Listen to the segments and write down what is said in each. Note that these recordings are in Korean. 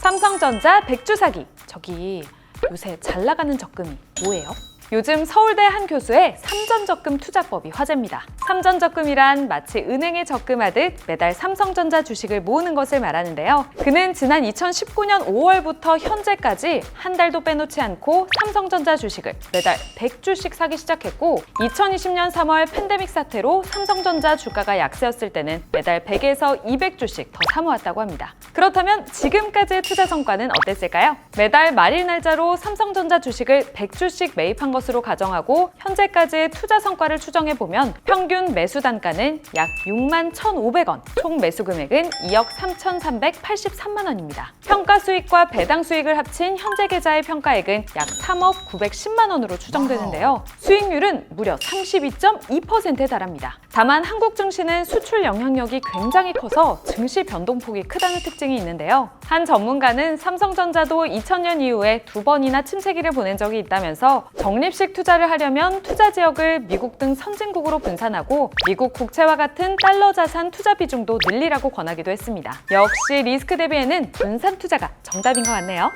삼성전자 백주 사기. 저기 요새 잘 나가는 적금이 뭐예요? 요즘 서울대 한 교수의 삼전적금 투자법이 화제입니다. 삼전적금이란 마치 은행에 적금하듯 매달 삼성전자 주식을 모으는 것을 말하는데요. 그는 지난 2019년 5월부터 현재까지 한 달도 빼놓지 않고 삼성전자 주식을 매달 100주씩 사기 시작했고 2020년 3월 팬데믹 사태로 삼성전자 주가가 약세였을 때는 매달 100에서 200주씩 더 사모았다고 합니다. 그렇다면 지금까지의 투자 성과는 어땠을까요? 매달 말일 날짜로 삼성전자 주식을 100주씩 매입한 것으로 가정하고 현재까지의 투자 성과를 추정해보면 평균 매수 단가는 약 6만 1,500원, 총 매수 금액은 2억 3,383만 원입니다. 평가 수익과 배당 수익을 합친 현재 계좌의 평가액은 약 3억 910만 원으로 추정되는데요. 수익률은 무려 32.2%에 달합니다. 다만 한국 증시는 수출 영향력이 굉장히 커서 증시 변동폭이 크다는 특징이 있는데요. 한 전문가는 삼성전자도 2000년 이후에 2번이나 침체기를 보낸 적이 있다면서 적립식 투자를 하려면 투자 지역을 미국 등 선진국으로 분산하고 미국 국채와 같은 달러 자산 투자 비중도 늘리라고 권하기도 했습니다. 역시 리스크 대비에는 분산 투자가 정답인 것 같네요.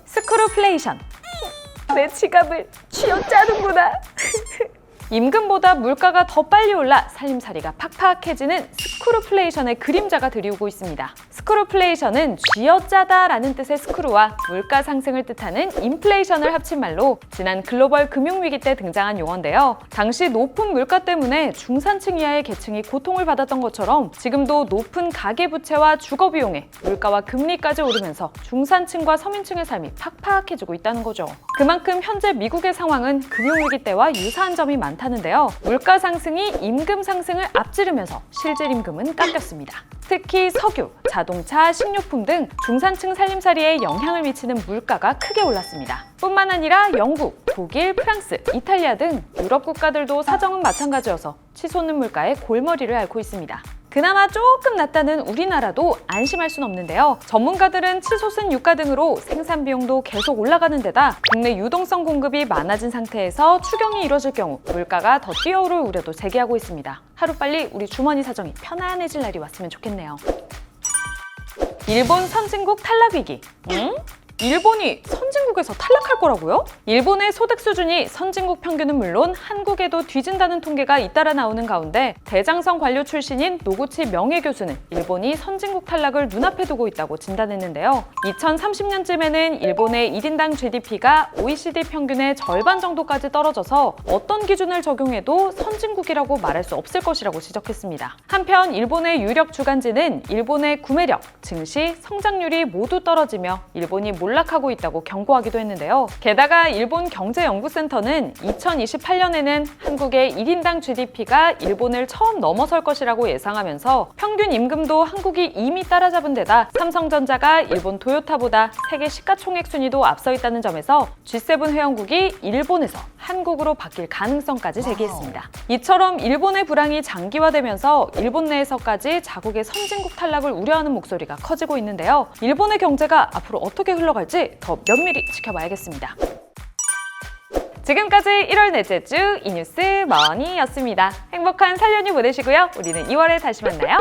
스크루플레이션. 내 지갑을 쥐어짜는구나. 임금보다 물가가 더 빨리 올라 살림살이가 팍팍해지는 스크루플레이션의 그림자가 드리우고 있습니다. 스크루플레이션은 쥐어짜다라는 뜻의 스크루와 물가 상승을 뜻하는 인플레이션을 합친 말로 지난 글로벌 금융위기 때 등장한 용어인데요. 당시 높은 물가 때문에 중산층 이하의 계층이 고통을 받았던 것처럼 지금도 높은 가계부채와 주거비용에 물가와 금리까지 오르면서 중산층과 서민층의 삶이 팍팍해지고 있다는 거죠. 그만큼 현재 미국의 상황은 금융위기 때와 유사한 점이 많다는데요. 물가 상승이 임금 상승을 앞지르면서 실질 임금은 깎였습니다. 특히 석유, 자동차, 식료품 등 중산층 살림살이에 영향을 미치는 물가가 크게 올랐습니다. 뿐만 아니라 영국, 독일, 프랑스, 이탈리아 등 유럽 국가들도 사정은 마찬가지여서 치솟는 물가에 골머리를 앓고 있습니다. 그나마 조금 낫다는 우리나라도 안심할 순 없는데요. 전문가들은 치솟은 유가 등으로 생산 비용도 계속 올라가는 데다 국내 유동성 공급이 많아진 상태에서 추경이 이뤄질 경우 물가가 더 뛰어오를 우려도 제기하고 있습니다. 하루빨리 우리 주머니 사정이 편안해질 날이 왔으면 좋겠네요. 일본 선진국 탈락 위기. 일본이 선진국에서 탈락할 거라고요? 일본의 소득 수준이 선진국 평균은 물론 한국에도 뒤진다는 통계가 잇따라 나오는 가운데 대장성 관료 출신인 노구치 명예교수는 일본이 선진국 탈락을 눈앞에 두고 있다고 진단했는데요. 2030년쯤에는 일본의 1인당 GDP가 OECD 평균의 절반 정도까지 떨어져서 어떤 기준을 적용해도 선진국이라고 말할 수 없을 것이라고 지적했습니다. 한편 일본의 유력 주간지는 일본의 구매력, 증시, 성장률이 모두 떨어지며 일본이 몰락하고 있다고 경고하기도 했는데요. 게다가 일본 경제연구센터는 2028년에는 한국의 1인당 GDP가 일본을 처음 넘어설 것이라고 예상하면서 평균 임금도 한국이 이미 따라잡은 데다 삼성전자가 일본 토요타보다 세계 시가총액 순위도 앞서 있다는 점에서 G7 회원국이 일본에서 한국으로 바뀔 가능성까지 제기했습니다. 이처럼 일본의 불황이 장기화되면서 일본 내에서까지 자국의 선진국 탈락을 우려하는 목소리가 커지고 있는데요. 일본의 경제가 앞으로 어떻게 흘러갈지 더 면밀히 지켜봐야겠습니다. 지금까지 1월 넷째 주 이뉴스 머니였습니다. 행복한 설 연휴 보내시고요. 우리는 2월에 다시 만나요.